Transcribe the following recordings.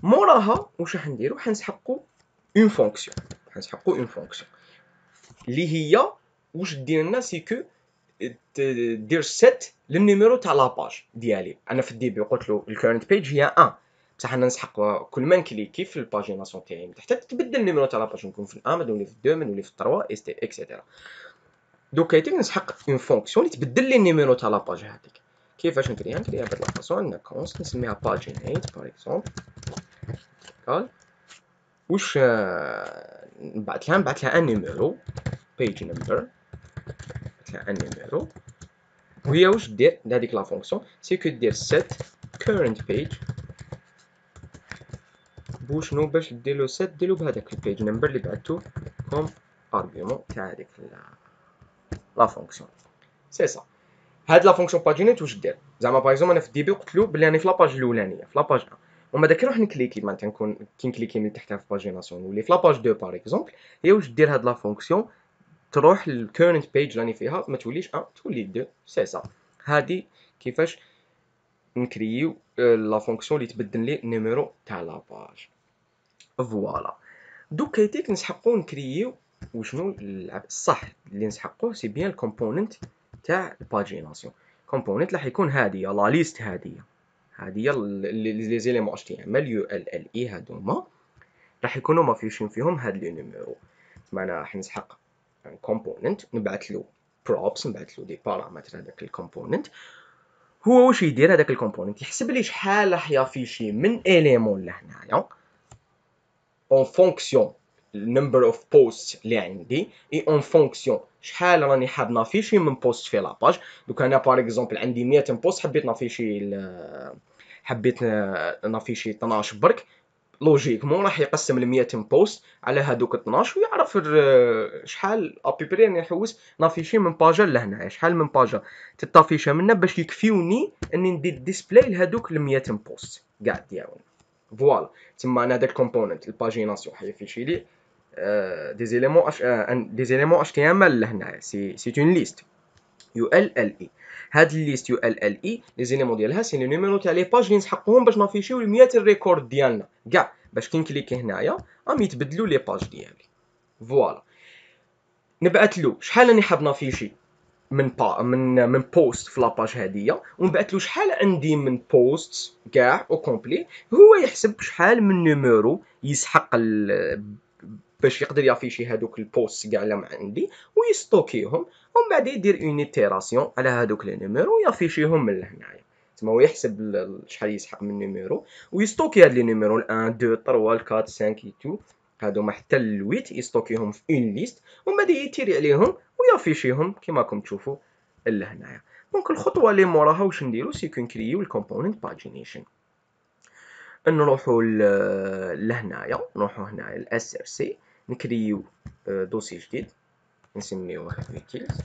موراها واش راح نديرو؟ حنسحقوا اون فونكسيون، حنسحقوا اون فونكسيون اللي هي واش دير لنا سي كو دير سيت للنيميرو تاع لاباج ديالي. انا في الديبي قلت له الكورنت بيج هي 1 بصح انا نسحق كل ما نكليكي في الباجيناسيون تاعي حتى تتبدل النيميرو تاع لاباج، نكون في 1 نولي في 2 نولي في 3 اكسيتيرا. دوكا يتم نسحق اون فونكسيون اللي تبدل لي النيميرو تاع لاباج هذيك. كيفاش نكريها بهاد لا فاصون؟ عندنا كونست نسميها باجينيت باغ اكزومبل قال واش نبعث لها ان نيميرو بيج نمبر، نبعث لها ان نيميرو وهي واش دير هذيك لا فونكسيون سي كو دير set current page بوشنو باش ديرلو set ديرلو بهذاك البيج نمبر اللي بعثتو كوم ارغيومون تاع هذيك لا فونكسيون. سي سا هاد لا فونكسيون باجينيت واش دير زعما باغ اكزومبل انا في الديبي قلت له بلي راني في لاباج الاولانيه في لاباج 1 وما داك نروح نكليكي معناتها نكون كي نكليكي من تحتها في باجيناسيون نولي في لاباج 2 باغ اكزومبل. هي واش دير هاد لا فونكسيون تروح للكورنت بيج راني فيها ما توليش 1 تولي 2. سي سا هادي كيفاش نكريو لا فونكسيون اللي تبدل لي النيميرو تاع لاباج. فوالا دوكا يتيك نسحقو نكريو وشنو الصح اللي نسحقوه سي بيان الكومبوننت تاع الباجيناسيون. كومبوننت راح يكون هادية لا ليست هادية لي زيليمون اش تي ام ال يو ال ال اي هادوما راح يكونوا مافيشين فيهم هاد لي نيميرو. معناها راح نسحق كومبوننت نبعث له بروبس نبعث له دي بارامتر هذاك الكومبوننت. هو واش يدير هذاك الكومبوننت يحسب لي شحال راح يافيشي من اليمون لهنايا اون فونكسيون النمبر اوف بوست اللي عندي اي اون فونكسيون شحال راني حاب نافيشي من بوست في لاباج. دوك انا باغ اكزومبل عندي 200 بوست حبيت نافيشي 12 برك لوجيكمون راح يقسم ال 200 بوست على هادوك 12 ويعرف شحال ابيبري راني نحوس نافيشي من باجا لهنايا شحال من باجا تطافيشا منا باش يكفيوني اني ندير ديسبلاي لهادوك ال 200 بوست كاع ديالهم. فوالا تما انا هذا الكومبوننت الباجيناسيون حيفيشي لي دي زيليمون اش تي ام ال لهنايا سي اون ليست يو ال ال اي. هاد الليست يو ال ال اي لي زيليمون ديالها سي لي نيميرو تاع لي باج اللي نسحقوهم باش نافيشيو ال 100 ريكورد ديالنا كاع باش كي نكليكي هنايا راهم يتبدلوا لي باج ديالي. فوالا نبعث له شحال راني حاب نافيشي من بوست في لاباج هادية ونبعث له شحال عندي من بوست كاع او كومبلي. هو يحسب شحال من نيميرو يسحق باش يقدر يافيشي هادوك البوست كاع اللي عندي ويستوكيهم ومن بعد يدير اون ايتيراسيون على هادوك لي نيميرو ويافيشيهم من لهنايا. تما هو يحسب شحال يسحق من نيميرو ويستوكي هاد لي نيميرو 1 2 3 4 5 اي تو هادوما حتى ل 8 يستوكيهم في اون ليست ومن بعد يتيري عليهم ويافيشيهم كيما راكم تشوفوا لهنايا. دونك الخطوه اللي موراها واش نديرو سي كو نكريو الكومبوننت باجينيشن. نروحوا لهنايا نروحوا هنايا الاس ار سي نكريو دوسي جديد نسميوه utils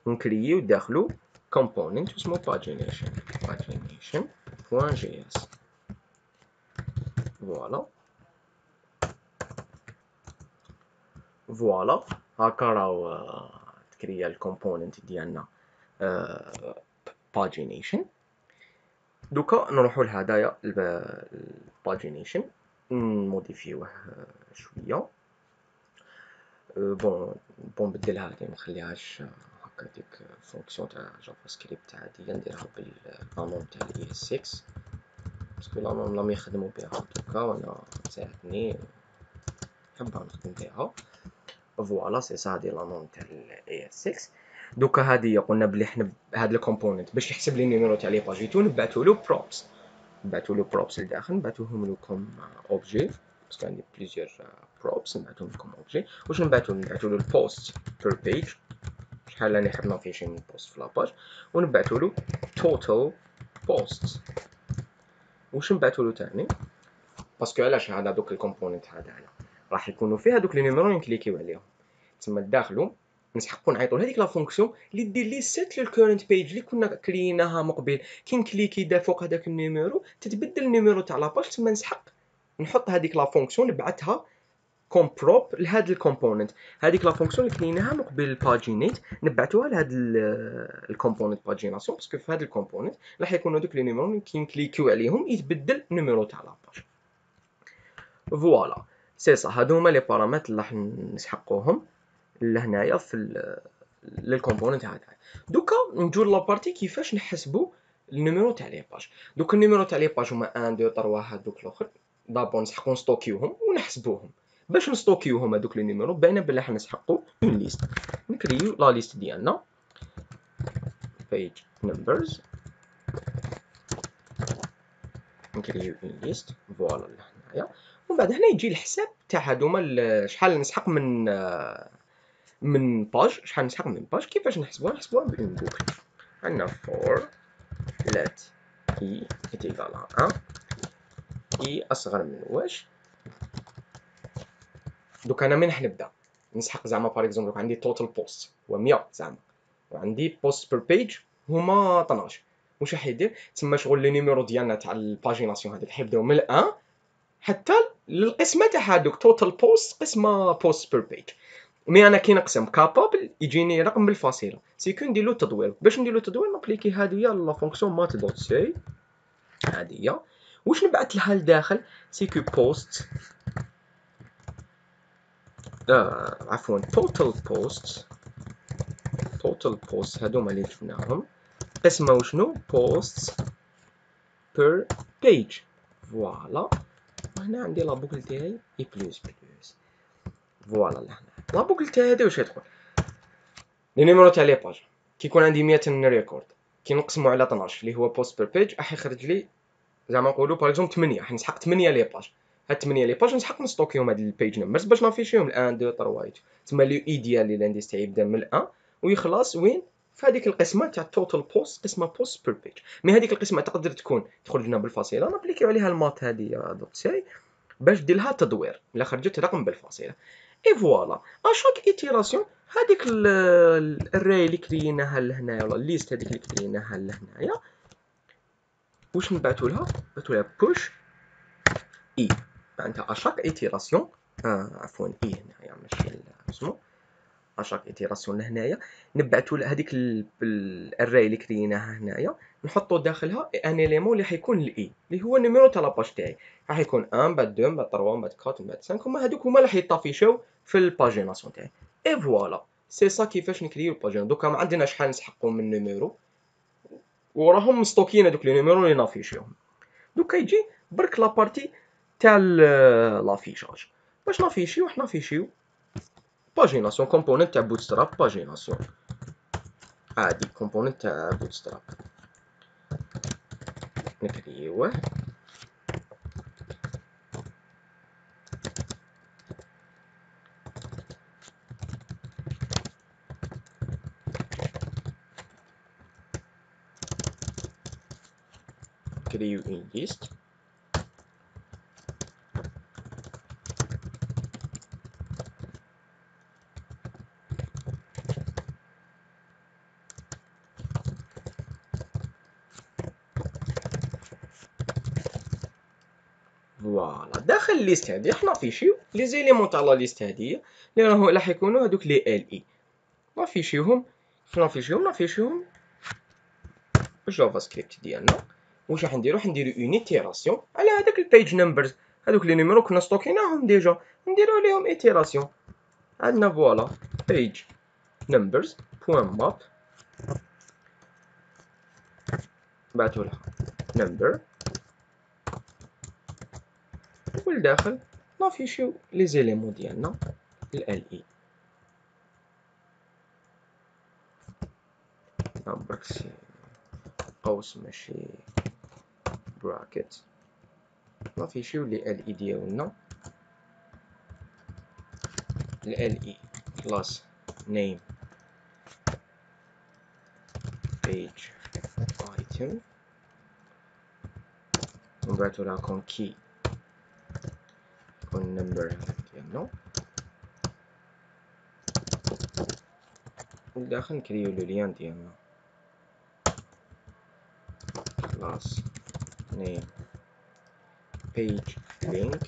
ونكريو داخلو component اسمه pagination.js. فوالا هاكا راهو تكريا الكومبوننت ديالنا pagination. دوكا نروحوا لهدايا الباجينيشن نموديفيوه شويه بون نبدلها هادي منخليهاش هكا ديك فونكسيون تاع جافا سكريبت عاديه نديرها بالقانون تاع الاي اس 6 باسكو لا ما يخدموا بها دوكا وانا تساعدني نحبها نخدم بها. فوالا سي سا هادي لانون تاع الاي اس 6. دوكا هادي قلنا بلي حنا هاد الكومبوننت باش يحسب لي النيميرو تاع لي باجيتو نبعثوا له بروبس لداخل نبعثوهم لكم اوبجي باسكو عندي بليزيور بروبس نبعثوهم لكم اوبجي. واش نبعثوا له البوست بير بيج شحال راني حاب نافيشي من بوست في لاباج ونبعثوا له توتال بوست. واش نبعثوا له ثاني باسكو علاش هذا دوك الكومبوننت هذايا راح يكونوا فيه هذوك لي نيميرو نكليكيو عليهم تما داخلو نسحقوا نعيطوا لهذيك لا فونكسيون اللي دير لي سيت للكورنت بيج اللي كنا كريناها مقبل كي نكليكي دا فوق هذاك النيميرو تتبدل النيميرو تاع لاباج تما نسحق نحط هذيك لا فونكسيون نبعثها كوم بروب لهاد الكومبوننت. هذيك لا فونكسيون اللي كريناها من قبل الباجينيت نبعتوها لهاد الكومبوننت باجيناسيون، باسكو في هاد الكومبوننت راح يكونوا دوك لي نيميرو كي نكليكيو عليهم يتبدل نيميرو تاع لاباج. فوالا سي صا، هادو هما لي بارامتر اللي راح نسحقوهم لهنايا في للكومبوننت هذا. دوكا نجو لابارتي كيفاش نحسبوا النيميرو تاع لي باج. دوك النيميرو تاع لي باج هما 1 2 3 هادوك الاخر، دابور نسحقو نستوكيوهم ونحسبوهم. باش نستوكيوهم هادوك لي نيميرو باينه بلي راح نسحقو اون ليست، نكريو لا ليست ديالنا page numbers، نكريو اون ليست فوالا لهنايا. ومن بعد هنا يجي الحساب تاع هادوما شحال نسحق من باج، شحال نسحق من باج. كيفاش نحسبوها بأون بوكل. عندنا for let e est égal à 1 e اصغر من واش. دوك انا من راح نبدا نسحق زعما باغ اكزومبل دوك عندي توتال بوست هو 100 زعما، وعندي بوست بير بيج هما 12. واش راح يدير تما شغل لي نيميرو ديالنا تاع الباجيناسيون هذيك حيبداو من 1 حتى للقسمه تاع هادوك توتال بوست قسمه بوست بير بيج. مي انا كي نقسم كابابل يجيني رقم بالفاصله، سيكو نديرلو تدوير. باش نديرلو تدوير نابليكي هذه هي لا فونكسيون مات دوت سي، هذه هي واش نبعث لها لداخل سيكو بوست عفوا توتال بوست هادوما اللي جبناهم قسمه وشنو بوست بير بيج. فوالا وهنا عندي لا بوكل تاعي اي بلس فوالا لهنا لا بوكل تاعي هادي واش تقول لي نيميرو تاع لي باج. كي يكون عندي 100 ريكورد كي نقسمو على 12 اللي هو بوست بير بيج راح يخرج لي زعما نقولوا باغ اكزومبل 8. راح نسحق 8 لي باج. هاد 8 لي باج نسحق نستوكيهم هاد البيج نمبرز باش نافيشيهم 1 2 3 تما لي اي ديالي الانديس تاعي يبدا من 1 ويخلص وين في هذيك القسمه تاع توتال بوست قسمه بوست بير بيج. مي هذيك القسمه تقدر تكون تخرج لنا بالفاصله نابليكيو عليها المات هذه دوت سي باش دير لها تدوير الا خرجت رقم بالفاصله. اي فوالا اشاك ايتيراسيون هذيك الراي اللي كريناها لهنايا ولا الليست هذيك اللي كريناها لهنايا واش نبعثوا لها push اي معناتها اشاك ايتيراسيون عفوا اي هنايا ماشي اسمو اشاك ايتيراسيون لهنايا نبعثوا هذيك الراي اللي كريناها هنايا نحطوا داخلها ان اليمون اللي حيكون الاي اللي هو النيميرو تاع لاباج تاعي. راح يكون 1 بعد 2 بعد 3 بعد 4 بعد 5 هما هذوك هما اللي حيطافيشاو في الباجيناسيون تاعي. اي فوالا سي سا كيفاش نكريو الباجين. دوكا ما عندنا شحال نسحقوا من نيميرو وراهم مستوكين هذوك لي نيميرو اللي نافيشيوهم. دوكا يجي برك لابارتي تاع لافيشاج. باش نافيشيو باجيناسيون كومبوننت تاع بوتستراب باجيناسيون عادي كومبوننت تاع بوتستراب نكريوه كريو اون ليست فوالا. داخل الليست هادي راح نافيشيو لي زيليمون تاع لا ليست هادي اللي راح يكونوا هادوك لي ال اي نافيشيوهم بالجافا سكريبت ديالنا. واش راح نديرو اون ايتيراسيون على هذاك البيج نمبرز هذوك لي نيميرو كنا ستوكيناهم ديجا نديرو عليهم ايتيراسيون. عندنا فوالا page numbers point map بعثوا لها number والداخل نافيشيو لي زيليمون ديالنا ال اي برك قوس ماشي براكت نافيشيو لي ال اي ديالنا ال اي كلاس name page item ونبعثوا لها كون key كون number ديالنا والداخل نكريو لو ليان ديالنا class name page link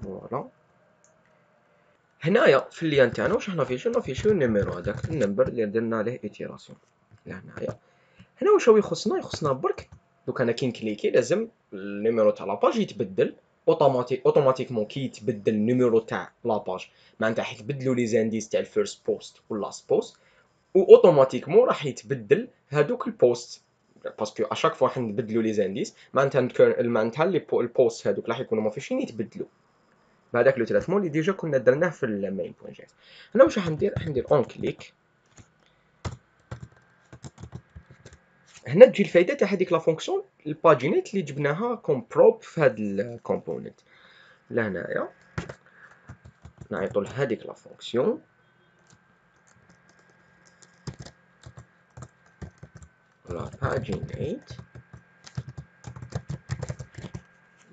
فوالا. هنايا في اللين تاعنا واش نافيشيو النيميرو هذاك النمبر اللي درنا عليه ايتيراسيون. لهنايا هنا واش هو يخصنا برك دوك انا كي نكليكي لازم النيميرو تاع لاباج يتبدل اوتوماتيكمون. كي يتبدل النيميرو تاع لاباج معناتها حيت بدلوا لي زانديس تاع الفيرست بوست واللاست بوست، و اوتوماتيكمون راح يتبدل هادوك البوست، باسكو اشاك فوا نبدلوا لي زانديس معناتها البوست هادوك راح يكونوا مافيشين يتبدلوا بهذاك لو تريتمون اللي ديجا كنا درناه في المين بوين جي اس. هنا واش راح ندير اون كليك. هنا تجي الفايده تاع هذيك لا فونكسيون الباجينيت اللي جبناها كوم بروب في هذا الكومبوننت. لهنايا نعيطوا لهذيك لا فونكسيون لا باجينيت.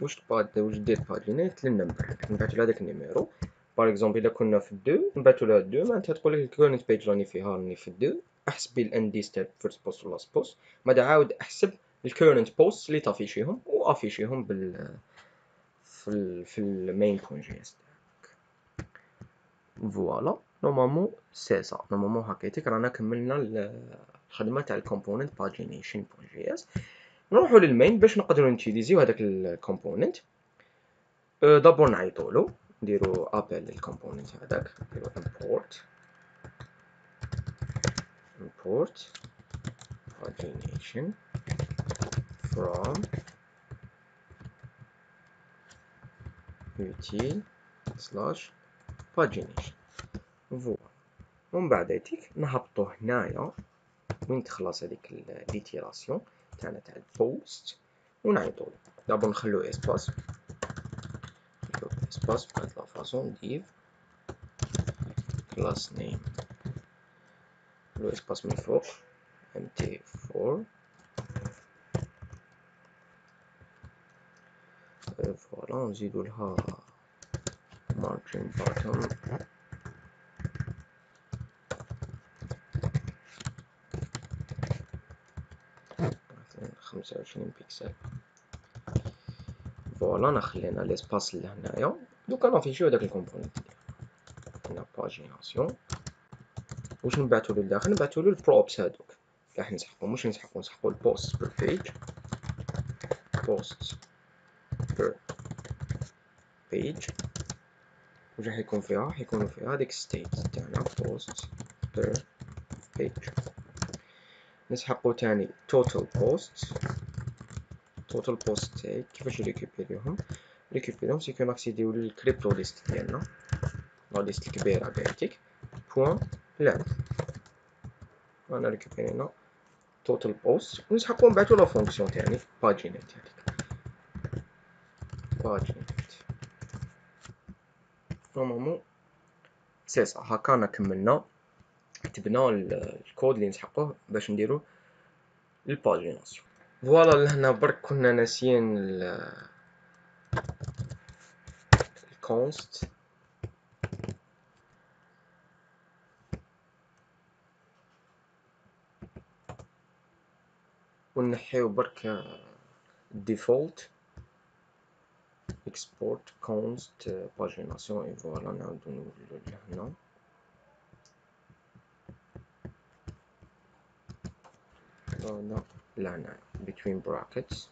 واش دير باجينيت للنمبر، نبعثوا له هذاك النيميرو. باغ اكزومبل الا كنا في 2 نبعثوا له 2 معناتها تقول لك الكورنت بيج راني فيها، راني في 2 احسبي الانديس تاع فيرست بوست ولا لاست بوست، بعد عاود احسب الكورنت بوست اللي تافيشيهم وافيشيهم في المين بوين جي اس. فوالا نورمالمون سي سا، نورمالمون هكايتك رانا كملنا الخدمه تاع الكومبوننت باجينيشن بوين جي اس. نروحوا للمين باش نقدروا نوتيليزيو هذاك الكومبوننت. دابور نعيطولو نديرو ابل للكومبوننت هذاك، نديرو import pagination from util slash pagination. فوالا ومن بعديتك نهبطو هنايا وين تخلص هذيك ليتيراسيون تاعنا تاع البوست ونعيطولو. دابور نخلو اسباس بهاد لا فاصون div class name لو اسباس من فوق mt4 فوالا نزيدو لها margin bottom 25 بيكسل. فوالا نخلينا ليسباس لهنايا. دوكا نافيشيو هداك الكومبوننت هنا باجيناسيون. واش نبعثو للداخل؟ نبعثو البروبس هادوك راح نسحقو، مش نسحقو البوست بير بيج، بوست بير بيج. واش راح يكون فيها؟ حيكونوا فيها هاديك ستيت تاعنا بوست بير بيج. نسحقو تاني توتال بوست تاعي. كيفاش ريكوبيريهم سيكو ناكسيديو للكريبتو ليست ديالنا، لا ليست الكبيره قاعدتك بوان لانث. انا ريكوبيرينا توتال بوست ونسحقو نبعثو لا فونكسيون تاعي باجينيت. نورمالمون سي سا. هكانا كملنا كتبنا الكود اللي نسحقوه باش نديرو الباجيناسيون. فوالا لهنا برك كنا ناسيين الكونست. ونحيو برك الديفولت export const pagination. et voilà نعاودو نولو لهنا. فوالا لهنا between brackets.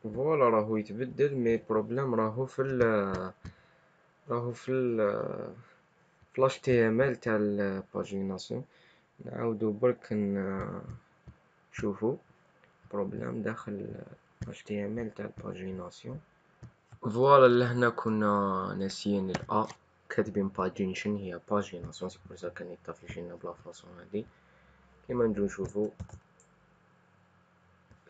فوالا راهو يتبدل مي بروبليم راهو في في HTML تاع الباجيناسيون. نعاودو برك نشوفو بروبليم داخل HTML تاع الباجيناسيون. فوالا لهنا كنا ناسيين الأ كاتبين باجينيشن هي باجيناسيون، سي بور سا كان يطافيشينا بلا فاصون هادي. كيما نجو نشوفو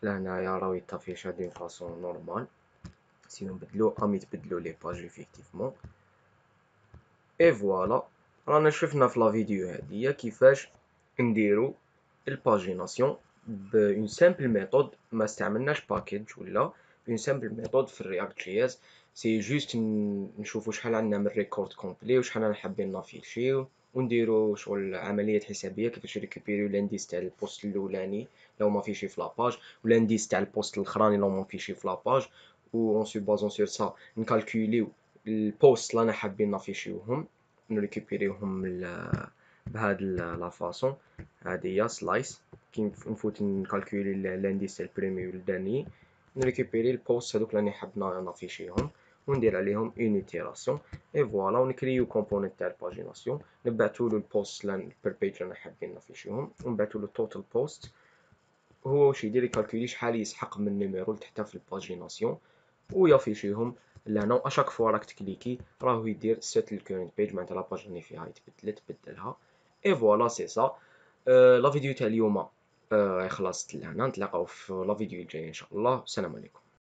لهنايا راهو يطافيش دون فاصون نورمال. سينو نبدلو يتبدلو لي باج ايفيكتيفمون. اي فوالا رانا شفنا في لا فيديو هاديا كيفاش نديرو الباجيناسيون بون سامبل ميثود، ما استعملناش باكيج ولا بون سامبل ميثود في الرياكت جي اس. سي جوست نشوفو شحال عندنا من ريكورد كومبلي وشحال رانا حابين نافيشيو، ونديرو شغل عمليات حسابية كيفاش ريكوبيريو لانديس تاع البوست الاولاني لو مافيشي في لاباج، ولانديس تاع البوست الاخراني لو مافيشي في لاباج، و اون سو بازون سور سا نكالكوليو البوست اللي رانا حابين نافيشيوهم، نريكوبيريوهم بهاد لا فاصون. هادي هي سلايس، كي نفوت نكالكولي لانديس تاع البريمي و الداني، نريكوبيري البوست هادوك اللي راني حاب نافيشيهم وندير عليهم اون ايتيراسيون، اي فوالا، ونكريو كومبوننت تاع الباجيناسيون، نبعثولو البوست بير بيج رانا حابين نافيشيهم، ونبعثولو توتال بوست، هو واش يدير يكالكولي شحال يسحق من نيميرو لتحت في الباجيناسيون ويافيشيهم لهنا. اشاك فوا راك تكليكي راهو يدير سيت الكورنت بيج، معناتها لاباج اللي فيها يتبدلت بدلها، اي فوالا سي سا. لا فيديو تاع اليوم خلاص لهنا، نتلاقاو في لا فيديو الجايه ان شاء الله. السلام عليكم.